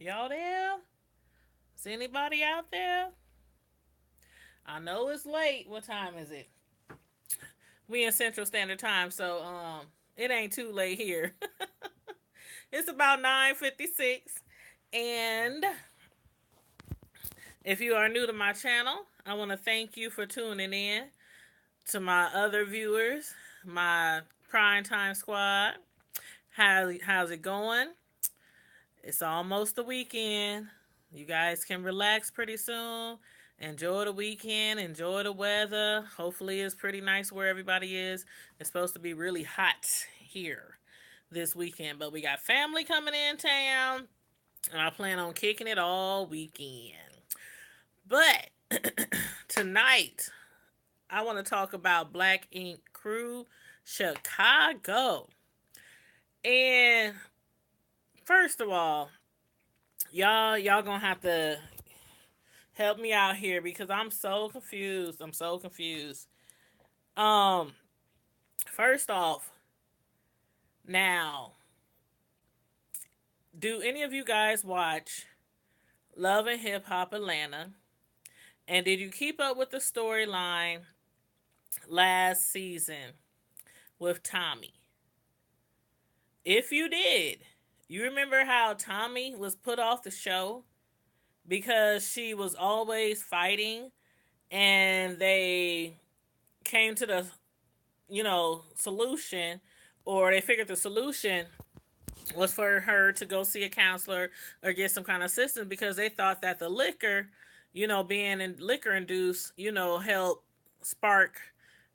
Y'all there? Is anybody out there? I know it's late. What time is it? We in Central Standard Time, so it ain't too late here. It's about 9:56. And if you are new to my channel, I want to thank you for tuning in. To my other viewers, my prime time squad, how's it going? It's almost the weekend. You guys can relax pretty soon. Enjoy the weekend. Enjoy the weather. Hopefully, it's pretty nice where everybody is. It's supposed to be really hot here this weekend, but we got family coming in town, and I plan on kicking it all weekend. But tonight, I want to talk about Black Ink Crew Chicago. And first of all, y'all gonna have to help me out here because I'm so confused. I'm so confused. Um, First off, now, do any of you guys watch Love and Hip Hop Atlanta? And did you keep up with the storyline last season with Tommy? If you did, you remember how Tommy was put off the show because she was always fighting, and they came to the solution, or they figured the solution was for her to go see a counselor or get some kind of assistance because they thought that the liquor, being in liquor induced, helped spark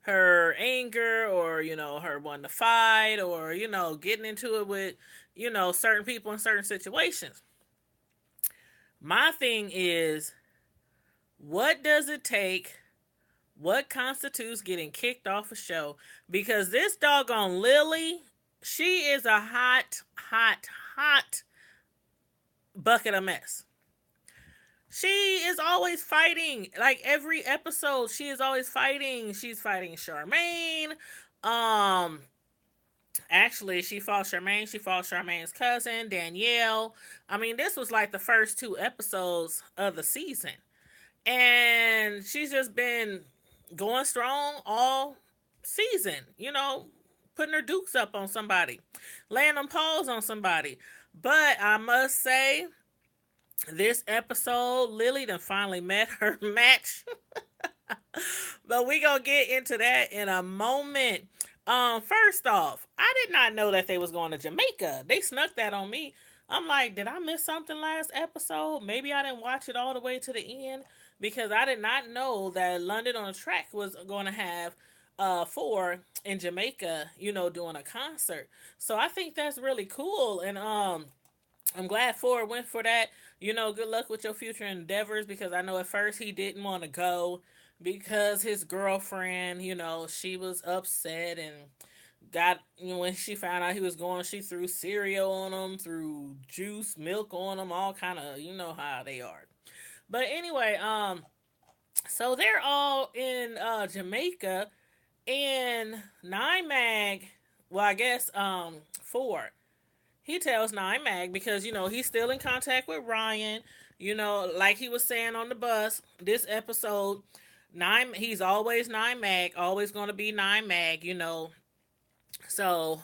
her anger, or her wanting to fight, or getting into it with certain people in certain situations. My thing is, what does it take? What constitutes getting kicked off a show? Because this doggone Lily, she is a hot, hot, hot bucket of mess. She is always fighting. Like every episode, she is always fighting. She's fighting Charmaine. Um, Actually, she fought Charmaine. She fought Charmaine's cousin, Danielle. I mean, this was like the first two episodes of the season. And she's just been going strong all season, putting her dukes up on somebody, laying them paws on somebody. But I must say, this episode, Lily done finally met her match. But we gonna get into that in a moment. First off, I did not know that they was going to Jamaica. They snuck that on me. I'm like, did I miss something last episode? Maybe I didn't watch it all the way to the end because I did not know that London on the Track was going to have Phor in Jamaica, doing a concert. So I think that's really cool, and I'm glad Phor went for that. Good luck with your future endeavors because I know at first he didn't want to go because his girlfriend, she was upset and got, when she found out he was going, she threw cereal on him, threw juice, milk on him, all kind of, how they are. But anyway, so they're all in Jamaica, and Nine Mag, well, I guess Phor, he tells Nine Mag because he's still in contact with Ryan. Like he was saying on the bus this episode, he's always Nine Mag, always going to be Nine Mag. So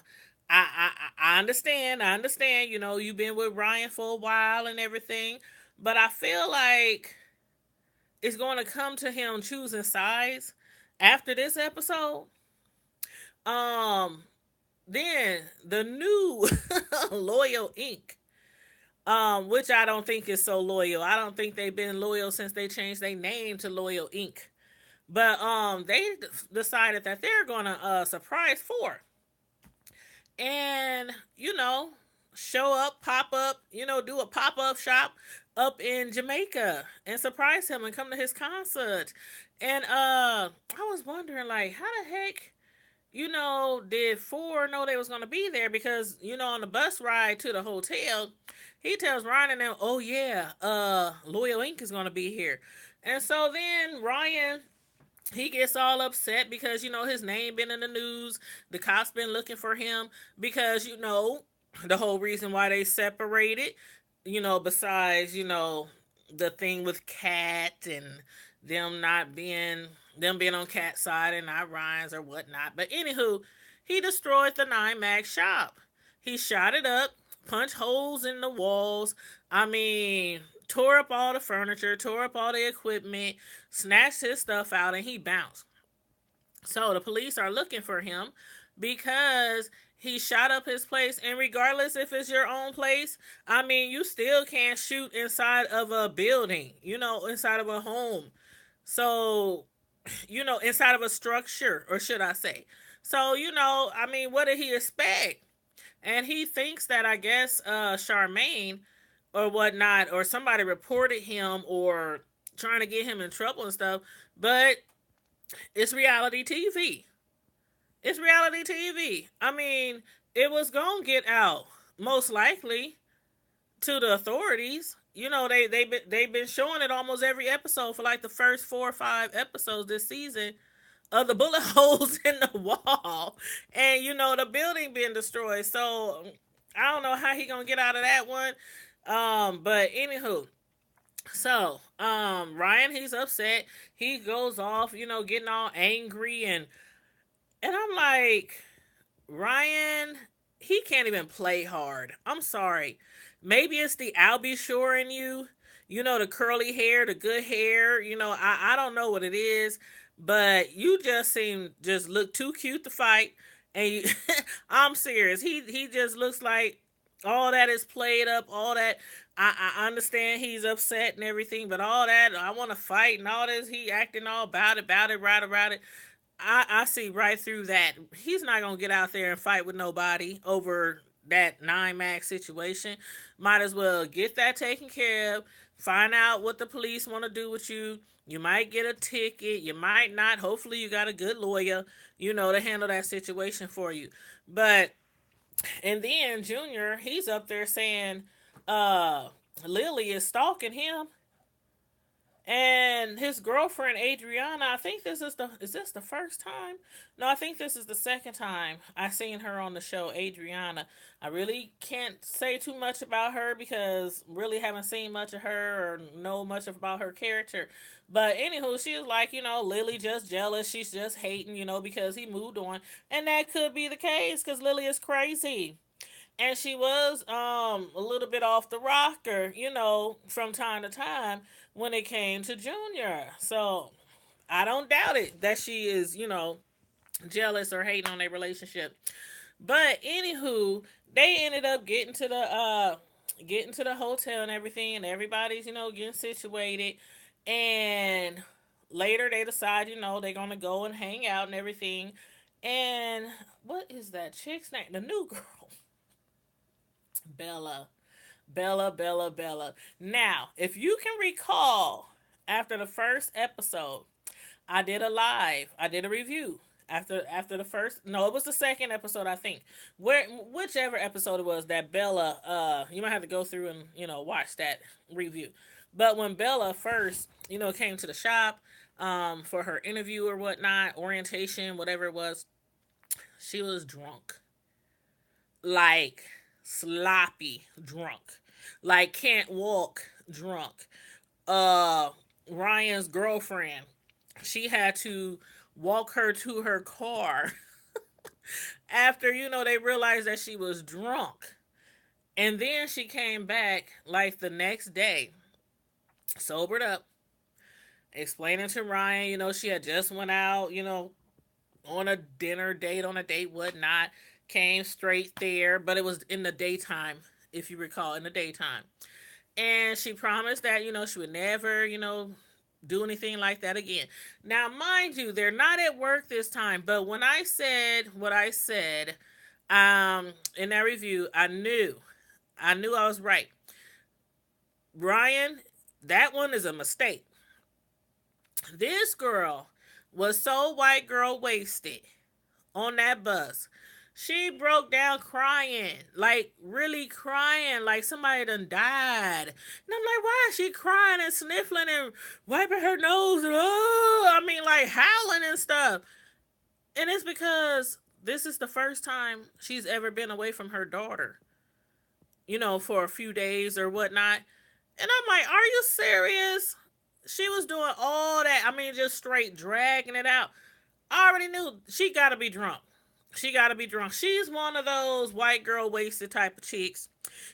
I understand. I understand. You've been with Ryan for a while and everything, but I feel like it's going to come to him choosing sides after this episode. Um, then the new Loyal Inc., which I don't think is so loyal. I don't think they've been loyal since they changed their name to Loyal Inc. But they decided that they're gonna surprise Phor, and show up, pop up, do a pop up shop up in Jamaica and surprise him and come to his concert. And I was wondering, like, how the heck did Phor know they was gonna be there? Because on the bus ride to the hotel, he tells Ryan and them, "Oh yeah, Loyal Inc. is gonna be here," and so then Ryan, he gets all upset because his name been in the news. The cops been looking for him because the whole reason why they separated. besides, the thing with Cat and them not being them being on Cat's side and not Ryan's or whatnot. But anywho, he destroyed the Nine Mag shop. He shot it up, punched holes in the walls. I mean, tore up all the furniture, tore up all the equipment, snatched his stuff out, and he bounced. So the police are looking for him because he shot up his place. And regardless if it's your own place, I mean, you still can't shoot inside of a building, inside of a home. So, inside of a structure, or should I say. So, I mean, what did he expect? And he thinks that, I guess, Charmaine or whatnot, or somebody reported him or trying to get him in trouble and stuff. But it's reality TV. It's reality TV. I mean, it was gonna get out most likely to the authorities. They've been showing it almost every episode for like the first 4 or 5 episodes this season of the bullet holes in the wall, and the building being destroyed. So I don't know how he gonna get out of that one. But anywho, so Ryan, he's upset. He goes off, getting all angry, and I'm like, Ryan, he can't even play hard. I'm sorry. Maybe it's the Albie Shore in you. The curly hair, the good hair. I don't know what it is, but you just look too cute to fight. And I'm serious. He just looks like all that is played up. All that. I understand he's upset and everything, but all that I want to fight and all this, he acting all about it, right about it. I see right through that. He's not gonna get out there and fight with nobody over that 9 Max situation. Might as well get that taken care of. Find out what the police want to do with you. You might get a ticket. You might not. Hopefully, you got a good lawyer, to handle that situation for you. But and then Junior, he's up there saying, uh, Lily is stalking him. And his girlfriend Adriana, I think this the first time? No, I think this is the second time I seen her on the show, Adriana. I really can't say too much about her because really haven't seen much of her or know much about her character. But anywho, she was like, Lily just jealous. She's just hating, because he moved on. And that could be the case because Lily is crazy. And she was a little bit off the rocker, from time to time when it came to Junior. So I don't doubt it that she is, jealous or hating on their relationship. But anywho, they ended up getting to the hotel and everything, and everybody's, getting situated. And later they decide, they're gonna go and hang out and everything. And what is that chick's name? The new girl. Bella. Bella. Now, if you can recall, after the first episode, I did a live. I did a review. After the first, no, it was the second episode, I think. Whichever episode it was that Bella, you might have to go through and watch that review. But when Bella first, came to the shop, for her interview or whatnot, orientation, whatever it was, she was drunk, like sloppy drunk, like can't walk drunk. Uh, Ryan's girlfriend, she had to walk her to her car after they realized that she was drunk. And then she came back like the next day, sobered up, explaining to Ryan, she had just went out, on a dinner date, on a date, whatnot, came straight there, but it was in the daytime, if you recall, in the daytime. And she promised that, she would never, do anything like that again. Now, mind you, they're not at work this time, but when I said what I said, in that review, I was right. Ryan, that one is a mistake. This girl was so white girl wasted on that bus. She broke down crying, like really crying, like somebody done died. And I'm like, why is she crying and sniffling and wiping her nose? Oh, I mean, like howling and stuff. And it's because this is the first time she's ever been away from her daughter. for a few days or whatnot. And I'm like, are you serious? She was doing all that. I mean, just straight dragging it out. I already knew she got to be drunk. She got to be drunk. She's one of those white girl wasted type of chicks.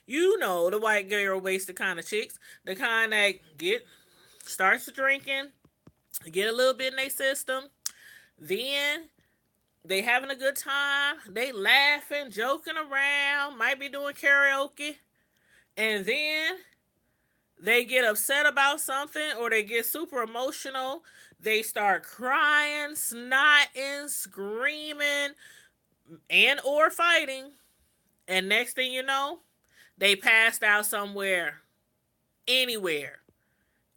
The white girl wasted kind of chicks. The kind that starts drinking, get a little bit in their system. Then they having a good time. They laughing, joking around, might be doing karaoke. And then they get upset about something or they get super emotional. They start crying, snotting, screaming, and or fighting. And next thing you know, they passed out somewhere, anywhere,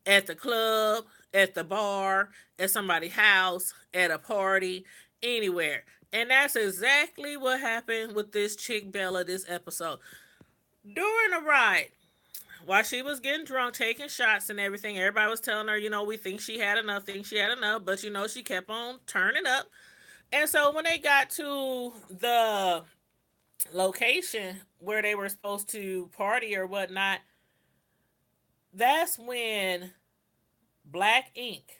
at the club, at the bar, at somebody's house, at a party, anywhere. And that's exactly what happened with this chick Bella this episode. During the ride, while she was getting drunk, taking shots and everything, everybody was telling her, we think she had enough, but she kept on turning up. And so when they got to the location where they were supposed to party or whatnot, that's when Black Ink,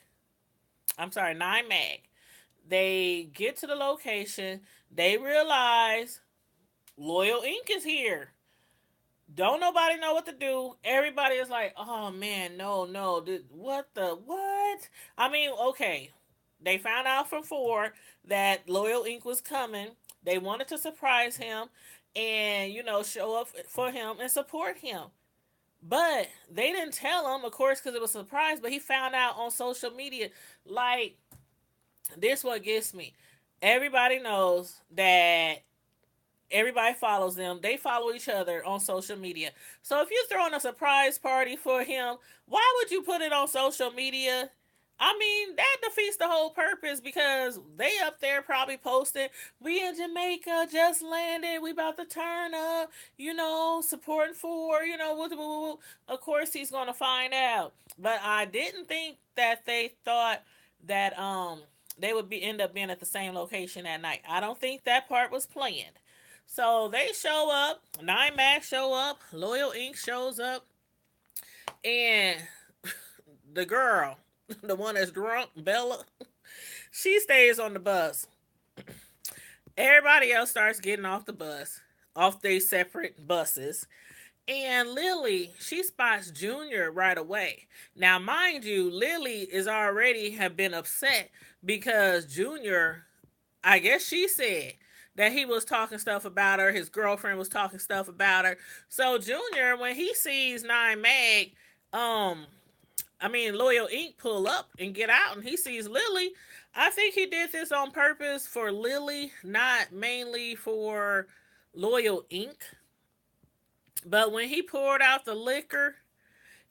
I'm sorry, Nine Mag, they get to the location, they realize Loyal Ink is here. Don't nobody know what to do. Everybody is like, oh man, no, no. What the what? I mean, okay. They found out from Phor that Loyal Ink was coming. They wanted to surprise him and, show up for him and support him. But they didn't tell him, of course, because it was a surprise, but he found out on social media. Like, this what gets me. Everybody knows that everybody follows them. They follow each other on social media. So if you're throwing a surprise party for him, why would you put it on social media? I mean, that defeats the whole purpose because they up there probably posting, we in Jamaica, just landed, we about to turn up, supporting for, woo, woo, woo. Of course he's going to find out. But I didn't think that they thought that they would end up being at the same location at night. I don't think that part was planned. So they show up, Nine Max show up, Loyal Ink shows up, and the girl, the one that's drunk, Bella, she stays on the bus. Everybody else starts getting off the bus, off their separate buses. And Lily, she spots Junior right away. Now, mind you, Lily is already have been upset because Junior, I guess she said that he was talking stuff about her. His girlfriend was talking stuff about her. So Junior, when he sees Nine Mag, Loyal Ink pull up and get out, and he sees Lily. I think he did this on purpose for Lily, not mainly for Loyal Ink. But when he poured out the liquor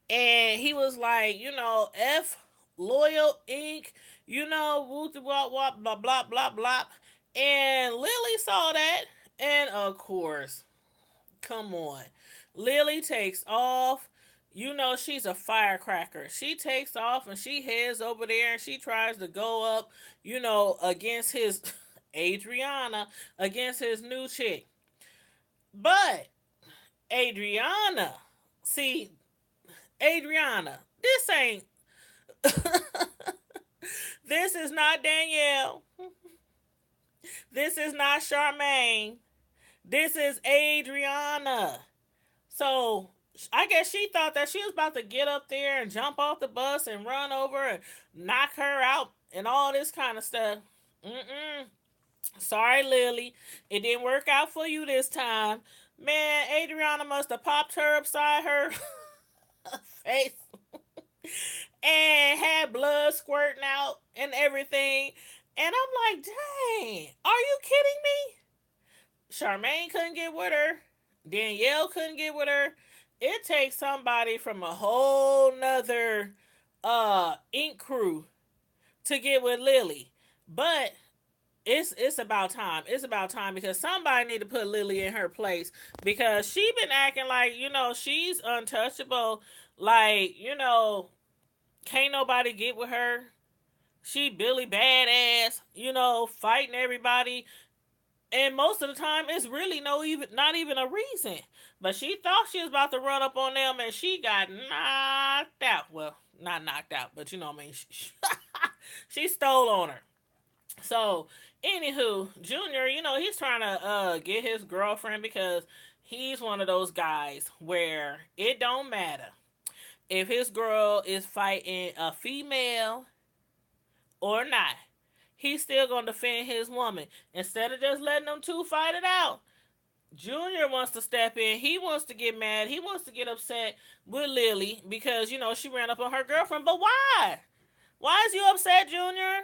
and he was like, F Loyal Ink, woo blah blah blah blah blah blah. And Lily saw that, and of course, come on. Lily takes off. She's a firecracker. She takes off and she heads over there and she tries to go up, against his Adriana, against his new chick. But Adriana, see, Adriana, this ain't, this is not Danielle. This is not Charmaine. This is Adriana. So I guess she thought that she was about to get up there and jump off the bus and run over and knock her out and all this kind of stuff. Sorry, Lily. It didn't work out for you this time. Man, Adriana must have popped her upside her face and had blood squirting out and everything. And I'm like, dang, are you kidding me? Charmaine couldn't get with her. Danielle couldn't get with her. It takes somebody from a whole nother ink crew to get with Lily. But it's about time. It's about time because somebody need to put Lily in her place because she been acting like, she's untouchable. Like, can't nobody get with her. She Billy badass, fighting everybody. And most of the time, it's really not even a reason. But she thought she was about to run up on them, and she got knocked out. Well, not knocked out, but you know what I mean. She stole on her. So, anywho, Junior, he's trying to get his girlfriend because he's one of those guys where it don't matter if his girl is fighting a female or not. He's still gonna defend his woman instead of just letting them two fight it out. Junior wants to step in. He wants to get mad. He wants to get upset with Lily because she ran up on her girlfriend. But why? Why is you upset, Junior?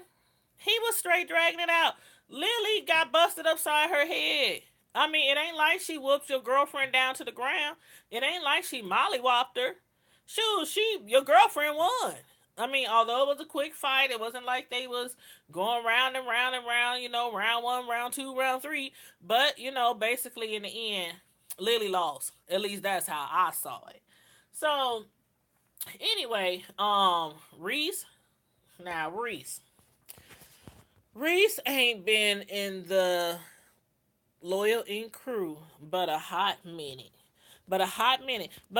He was straight dragging it out. Lily got busted upside her head. I mean, it ain't like she whooped your girlfriend down to the ground. It ain't like she mollywopped her. Shoot, your girlfriend won. I mean, although it was a quick fight, it wasn't like they was going round and round and round, round one, round two, round three. But, basically in the end, Lily lost. At least that's how I saw it. So, anyway, Reese. Now, Reese ain't been in the Loyal Ink crew but a hot minute. But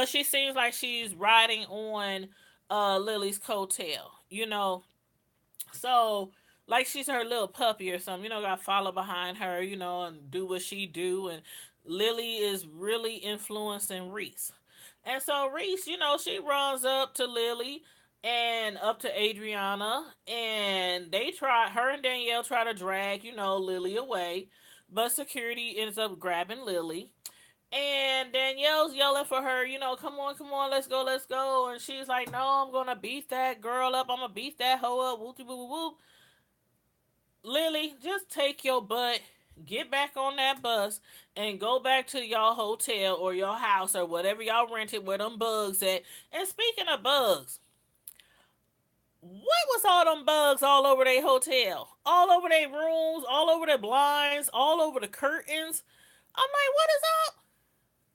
she seems like she's riding on Lily's coattail, So, like she's her little puppy or something, got to follow behind her, and do what she do. And Lily is really influencing Reese. And so Reese, she runs up to Lily and up to Adriana, and her and Danielle try to drag, Lily away, but security ends up grabbing Lily. And Danielle's yelling for her, come on, let's go, let's go. And she's like, no, I'm gonna beat that girl up, I'm gonna beat that hoe up, whoop whoop whoop. Lily, just take your butt, get back on that bus, and go back to y'all hotel or your house or whatever y'all rented where them bugs at. And speaking of bugs, what was all them bugs all over their hotel? All over their rooms, all over their blinds, all over the curtains. I'm like, what is up?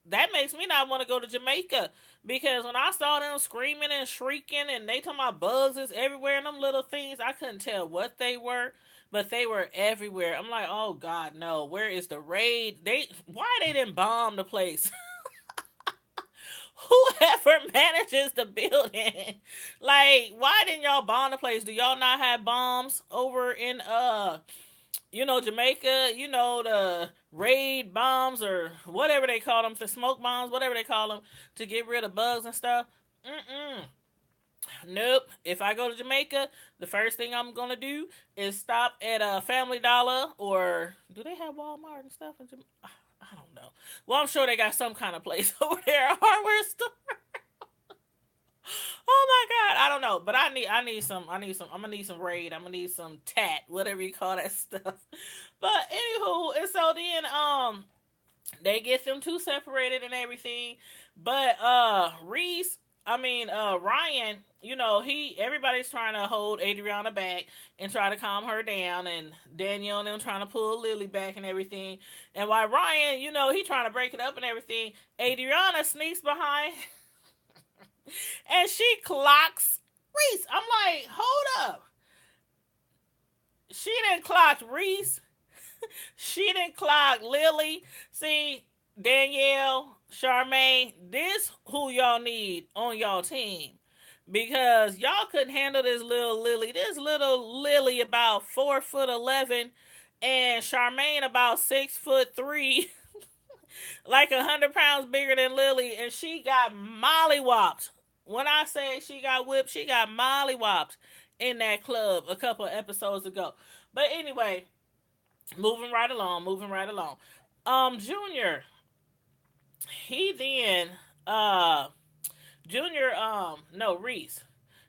That makes me not want to go to Jamaica. Because when I saw them screaming and shrieking and they talking about bugs is everywhere and them little things, I couldn't tell what they were, but they were everywhere. I'm like, oh God, no. Where is the raid? Why they didn't bomb the place? Whoever manages the building, like, why didn't y'all bomb the place? Do y'all not have bombs over in Jamaica, the raid bombs or whatever they call them, the smoke bombs, whatever they call them, to get rid of bugs and stuff? Nope. If I go to Jamaica, the first thing I'm gonna do is stop at a Family Dollar, or do they have Walmart and stuff in Jamaica? I don't know. Well, I'm sure they got some kind of place over there, a hardware store. Oh my God, I don't know, but I need some. I'm gonna need some Raid. I'm gonna need some Tat, whatever you call that stuff. But anywho, and so then they get them two separated and everything. But Ryan, everybody's trying to hold Adriana back and try to calm her down, and Danielle and them trying to pull Lily back and everything. And while Ryan, he trying to break it up and everything, Adriana sneaks behind and she clocks Reese. I'm like, hold up. She didn't clock Reese. She didn't clock Lily. See, Danielle, Charmaine, this who y'all need on y'all team. Because y'all couldn't handle this little Lily. This little Lily about 4'11", and Charmaine about 6'3", like 100 pounds bigger than Lily, and she got mollywopped. When I say she got whipped, she got mollywopped in that club a couple of episodes ago. But anyway, moving right along. Junior, he then Junior, no, Reese.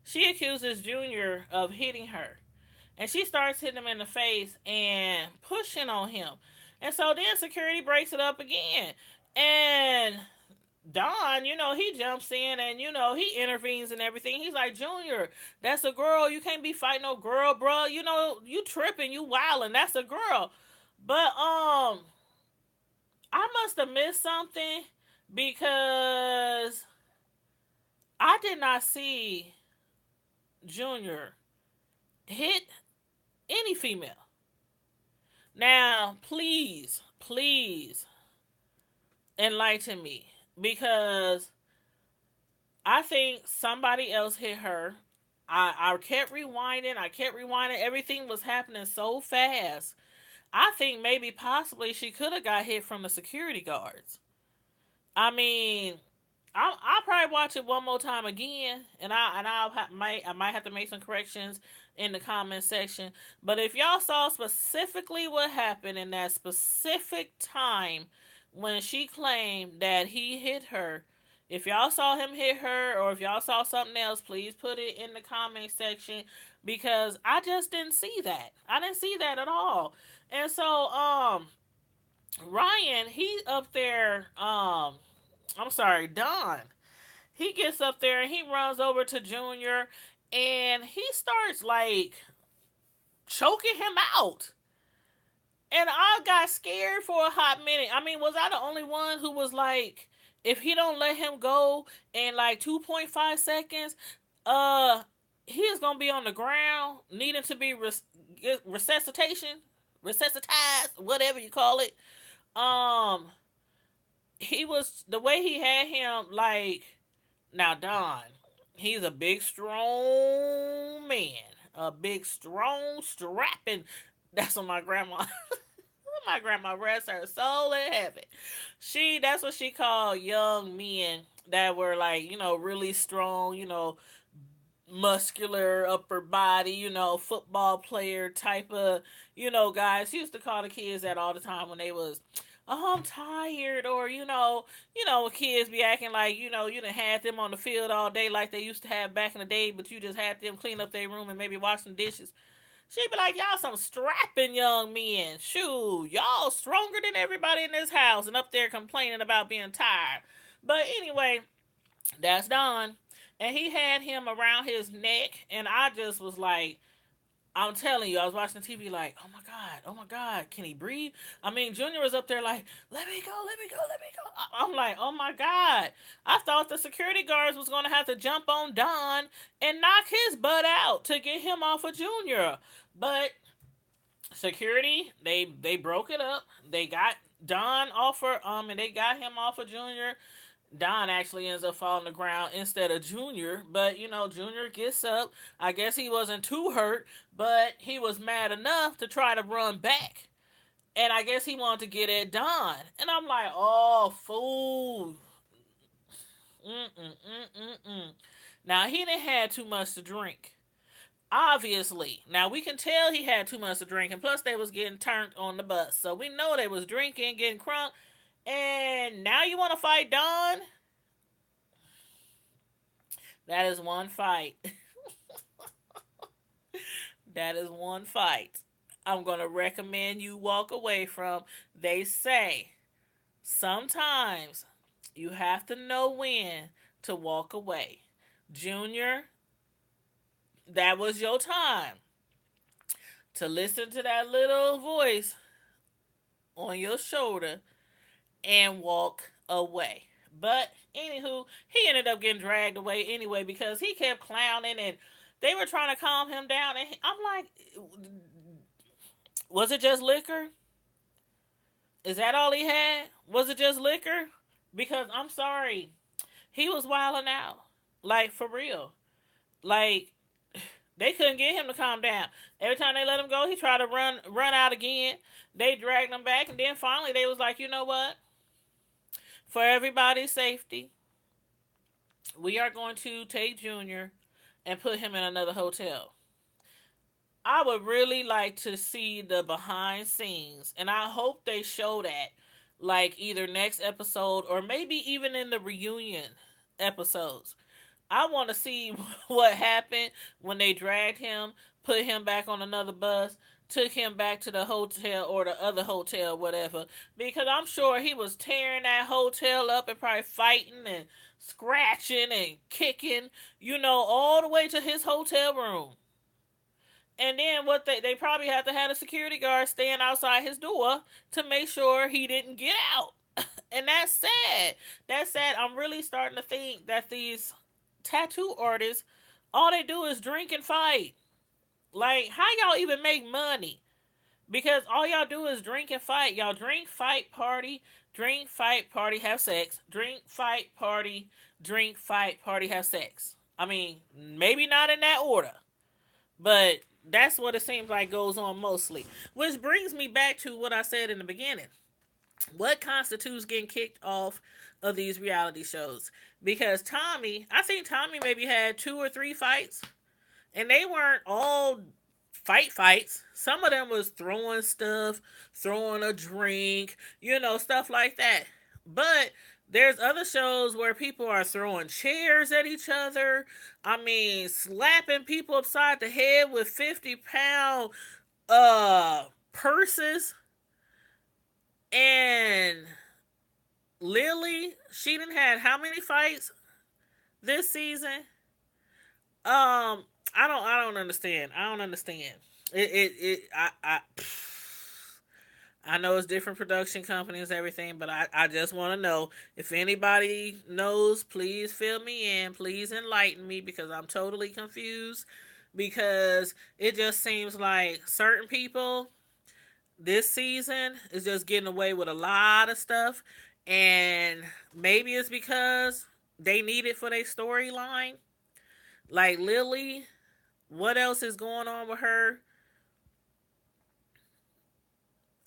She accuses Junior of hitting her. And she starts hitting him in the face and pushing on him. And so then security breaks it up again. And Don, he jumps in and, he intervenes and everything. He's like, Junior, that's a girl. You can't be fighting no girl, bro. You tripping, you wilding. That's a girl. But, I must have missed something because I did not see Junior hit any female. Now, please enlighten me because I think somebody else hit her. I kept rewinding. I kept rewinding. Everything was happening so fast. I think maybe possibly she could have got hit from the security guards. I mean, I'll probably watch it one more time again, and I might have to make some corrections in the comment section. But if y'all saw specifically what happened in that specific time when she claimed that he hit her, if y'all saw him hit her, or if y'all saw something else, please put it in the comment section because I just didn't see that. I didn't see that at all. And so, Ryan, he up there, I'm sorry, Don. He gets up there and he runs over to Junior and he starts like choking him out. And I got scared for a hot minute. I mean, was I the only one who was like, if he don't let him go in like 2.5 seconds, uh, he is gonna be on the ground, needing to be resuscitation, resuscitized, whatever you call it. Um, he was the way he had him like now, Don, he's a big, strong man. A big, strong, strapping. That's what my grandma. My grandma rest her soul in heaven. That's what she called young men that were like, really strong, muscular upper body, football player type of, guys. She used to call the kids that all the time when they was, oh, I'm tired, or kids be acting like you done had them on the field all day like they used to have back in the day, but you just had them clean up their room and maybe wash some dishes. She'd be like, y'all some strapping young men. Shoo, y'all stronger than everybody in this house and up there complaining about being tired. But anyway, that's Don. And he had him around his neck, and I just was like, I'm telling you, I was watching TV like, oh my God, can he breathe? I mean, Junior was up there like, let me go, let me go, let me go. I'm like, oh my God. I thought the security guards was going to have to jump on Don and knock his butt out to get him off of Junior. But security, they broke it up. They got Don off and they got him off of Junior. Don actually ends up falling to the ground instead of Junior. But, Junior gets up. I guess he wasn't too hurt, but he was mad enough to try to run back. And I guess he wanted to get at Don. And I'm like, oh, fool. Mm-mm-mm-mm-mm. Now, he didn't have too much to drink. Obviously. Now, we can tell he had too much to drink. And plus, they was getting turned on the bus. So, we know they was drinking, getting crunk. And now you want to fight Don? That is one fight. That is one fight I'm going to recommend you walk away from. They say sometimes you have to know when to walk away. Junior, that was your time to listen to that little voice on your shoulder and walk away. But anywho, he ended up getting dragged away anyway because he kept clowning and they were trying to calm him down. And I'm like, was it just liquor? Is that all he had? Was it just liquor? Because I'm sorry, he was wilding out. Like, for real. Like, they couldn't get him to calm down. Every time they let him go, he tried to run out again. They dragged him back, and then finally they was like, you know what? For everybody's safety, we are going to take Junior and put him in another hotel. I would really like to see the behind scenes, and I hope they show that, like either next episode or maybe even in the reunion episodes. I want to see what happened when they dragged him, put him back on another bus, took him back to the hotel or the other hotel, whatever. Because I'm sure he was tearing that hotel up and probably fighting and scratching and kicking, all the way to his hotel room. And then what they probably had to have a security guard stand outside his door to make sure he didn't get out. And that's sad. That's sad. I'm really starting to think that these tattoo artists, all they do is drink and fight. Like, how y'all even make money? Because all y'all do is drink and fight. Y'all drink, fight, party, have sex. Drink, fight, party, drink, fight, party, have sex. I mean, maybe not in that order, but that's what it seems like goes on mostly. Which brings me back to what I said in the beginning. What constitutes getting kicked off of these reality shows? Because Tommy, I think Tommy maybe had 2 or 3 fights, and they weren't all fights. Some of them was throwing stuff, throwing a drink, stuff like that. But there's other shows where people are throwing chairs at each other. I mean, slapping people upside the head with 50-pound purses. And Lily, she didn't had how many fights this season? I don't understand. I don't understand. I know it's different production companies, everything, but I just want to know if anybody knows. Please fill me in. Please enlighten me because I'm totally confused. Because it just seems like certain people this season is just getting away with a lot of stuff, and maybe it's because they need it for their storyline. Like Lily, what else is going on with her?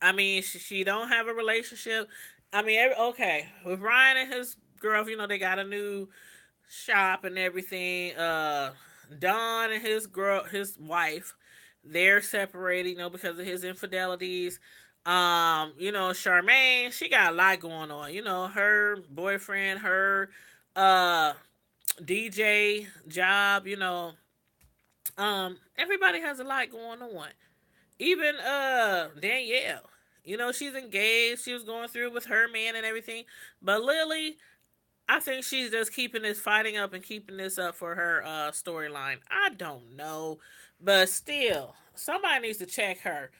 I mean, she don't have a relationship. I mean, okay, with Ryan and his girl, they got a new shop and everything. Don and his wife, they're separated, because of his infidelities. Charmaine, she got a lot going on. Her boyfriend, her uh DJ job. Everybody has a lot going on. Even Danielle, she's engaged. She was going through with her man and everything. But Lily, I think she's just keeping this fighting up and keeping this up for her storyline. I don't know, but still, somebody needs to check her.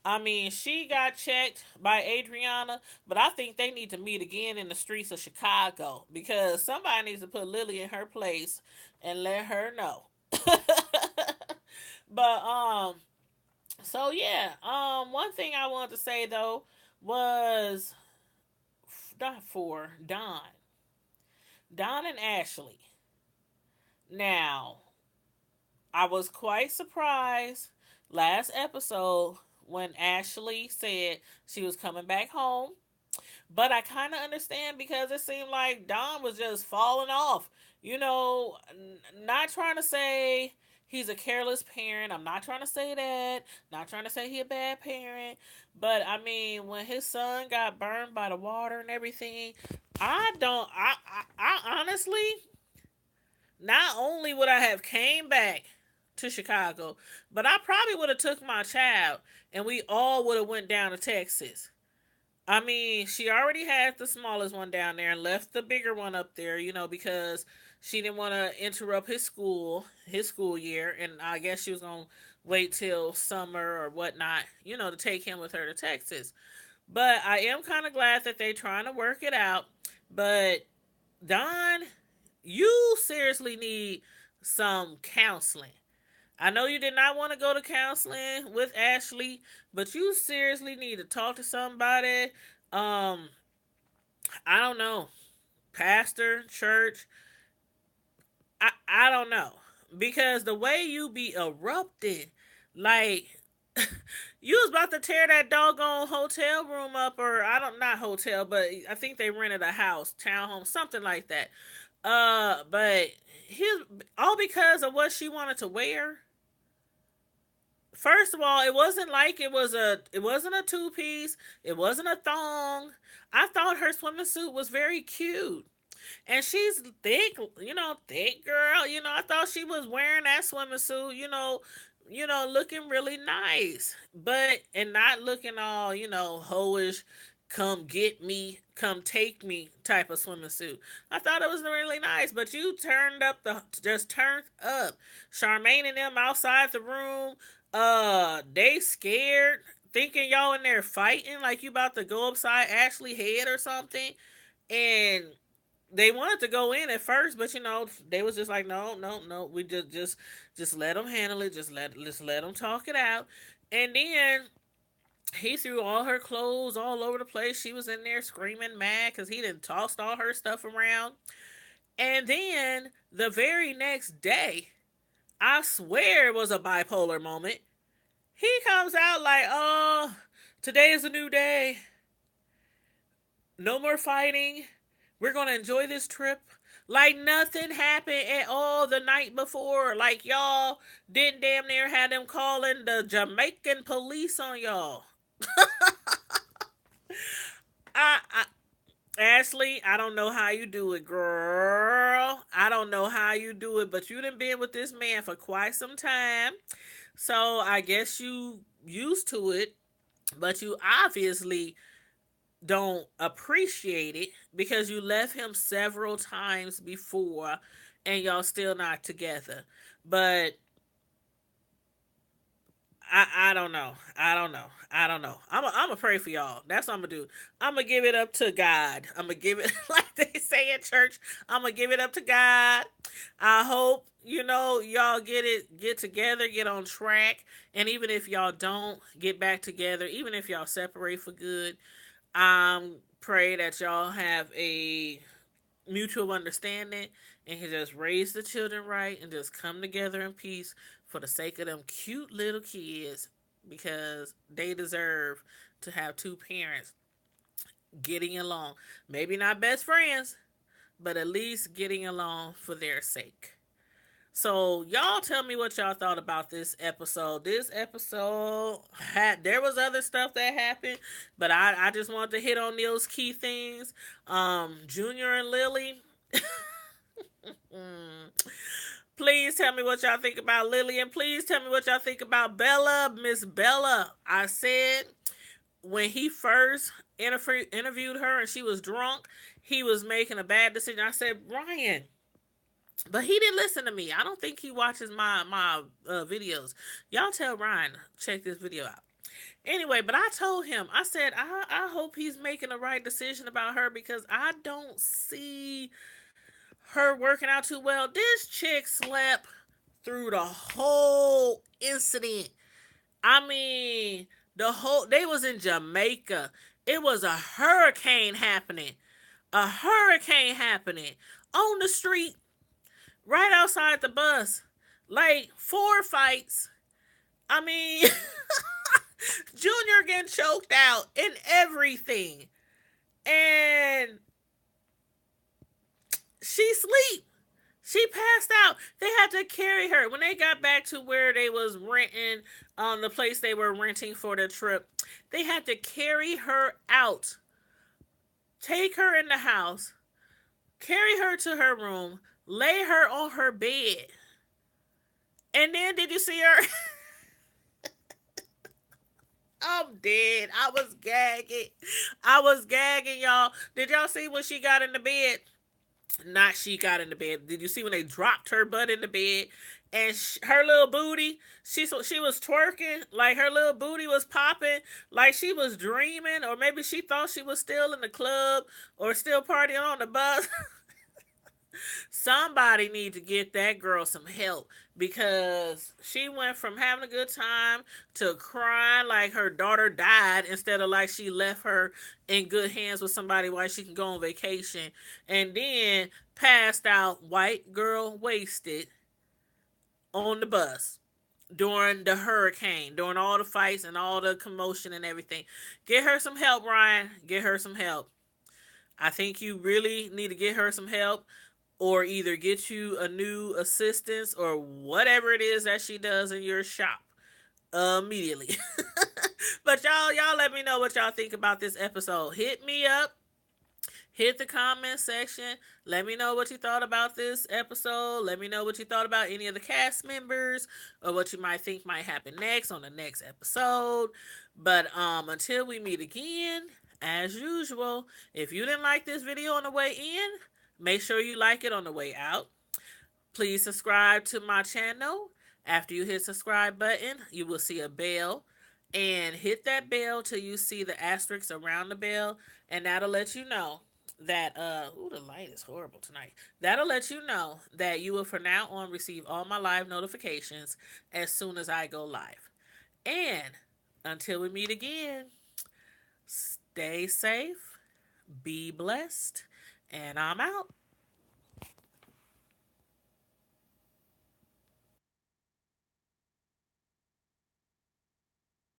I mean, she got checked by Adriana, but I think they need to meet again in the streets of Chicago because somebody needs to put Lily in her place and let her know. But so yeah, one thing I wanted to say though was not for Don and Ashley. Now, I was quite surprised last episode when Ashley said she was coming back home. But I kind of understand because it seemed like Don was just falling off. Not trying to say he's a careless parent. I'm not trying to say that. Not trying to say he a bad parent. But I mean, when his son got burned by the water and everything, I don't. I honestly, not only would I have came back to Chicago, but I probably would have took my child and we all would have went down to Texas. I mean, she already had the smallest one down there and left the bigger one up there, because she didn't want to interrupt his school year, and I guess she was gonna wait till summer or whatnot, to take him with her to Texas. But I am kind of glad that they're trying to work it out. But Don, you seriously need some counseling. I know you did not want to go to counseling with Ashley, but you seriously need to talk to somebody. Um, I don't know, pastor, church. I don't know because the way you be erupted, like you was about to tear that doggone hotel room up, or I don't not hotel, but I think they rented a house, townhome, something like that. But his all because of what she wanted to wear. First of all, it wasn't a 2 piece. It wasn't a thong. I thought her swimming suit was very cute. And she's thick, thick girl. I thought she was wearing that swimming suit, looking really nice. But and not looking all, hoish, come get me, come take me type of swimming suit. I thought it was really nice, but you just turned up. Charmaine and them outside the room, they scared, thinking y'all in there fighting like you about to go upside Ashley head or something. And they wanted to go in at first, but they was just like, no, no, no. We just let them handle it. Just let them talk it out. And then He threw all her clothes all over the place. She was in there screaming mad because he done tossed all her stuff around. And then the very next day, I swear it was a bipolar moment. He comes out like, oh, today is a new day. No more fighting. We're going to enjoy this trip. Like nothing happened at all the night before. Like y'all didn't damn near have them calling the Jamaican police on y'all. I Ashley, I don't know how you do it, girl. I don't know how you do it, but you done been with this man for quite some time. So I guess you used to it, but you obviously don't appreciate it because you left him several times before and y'all still not together. But I don't know. I don't know. I don't know. I'm gonna pray for y'all. That's what I'm gonna do. I'm gonna give it up to God. I'm gonna give it like they say in church. I'm gonna give it up to God. I hope y'all get together, get on track, and even if y'all don't get back together, even if y'all separate for good, pray that y'all have a mutual understanding and can just raise the children right and just come together in peace for the sake of them cute little kids because they deserve to have two parents getting along. Maybe not best friends, but at least getting along for their sake. So y'all tell me what y'all thought about this episode. This episode there was other stuff that happened, but I just wanted to hit on those key things. Junior and Lily. Please tell me what y'all think about Lily, and please tell me what y'all think about Bella, Miss Bella. I said when he first interviewed her and she was drunk, he was making a bad decision. I said, Ryan, but he didn't listen to me. I don't think he watches my videos. Y'all tell Ryan, check this video out. Anyway, but I told him, I said, I hope he's making the right decision about her because I don't see her working out too well. This chick slept through the whole incident. I mean, they was in Jamaica. It was a hurricane happening. A hurricane happening on the street right outside the bus. Like 4 fights. I mean, Junior getting choked out and everything. And she sleep. She passed out. They had to carry her. When they got back to where they was renting, the place they were renting for the trip, they had to carry her out. Take her in the house. Carry her to her room. Lay her on her bed. And then did you see her? I'm dead. I was gagging. I was gagging, y'all. Did y'all see when she got in the bed? Not she got in the bed. Did you see when they dropped her butt in the bed and her little booty? She was twerking like her little booty was popping, like she was dreaming, or maybe she thought she was still in the club or still partying on the bus. Somebody need to get that girl some help because she went from having a good time to crying like her daughter died instead of like she left her in good hands with somebody while she can go on vacation, and then passed out white girl wasted on the bus during the hurricane, during all the fights and all the commotion and everything. Get her some help, Ryan. Get her some help. I think you really need to get her some help, or either get you a new assistance or whatever it is that she does in your shop immediately. But y'all let me know what y'all think about this episode. Hit me up. Hit the comment section. Let me know what you thought about this episode. Let me know what you thought about any of the cast members or what you might think might happen next on the next episode. But until we meet again, as usual, if you didn't like this video on the way in, make sure you like it on the way out. Please subscribe to my channel. After you hit subscribe button, you will see a bell. And hit that bell till you see the asterisk around the bell. And that'll let you know that the light is horrible tonight. That'll let you know that you will from now on receive all my live notifications as soon as I go live. And Until we meet again, stay safe, be blessed, and I'm out.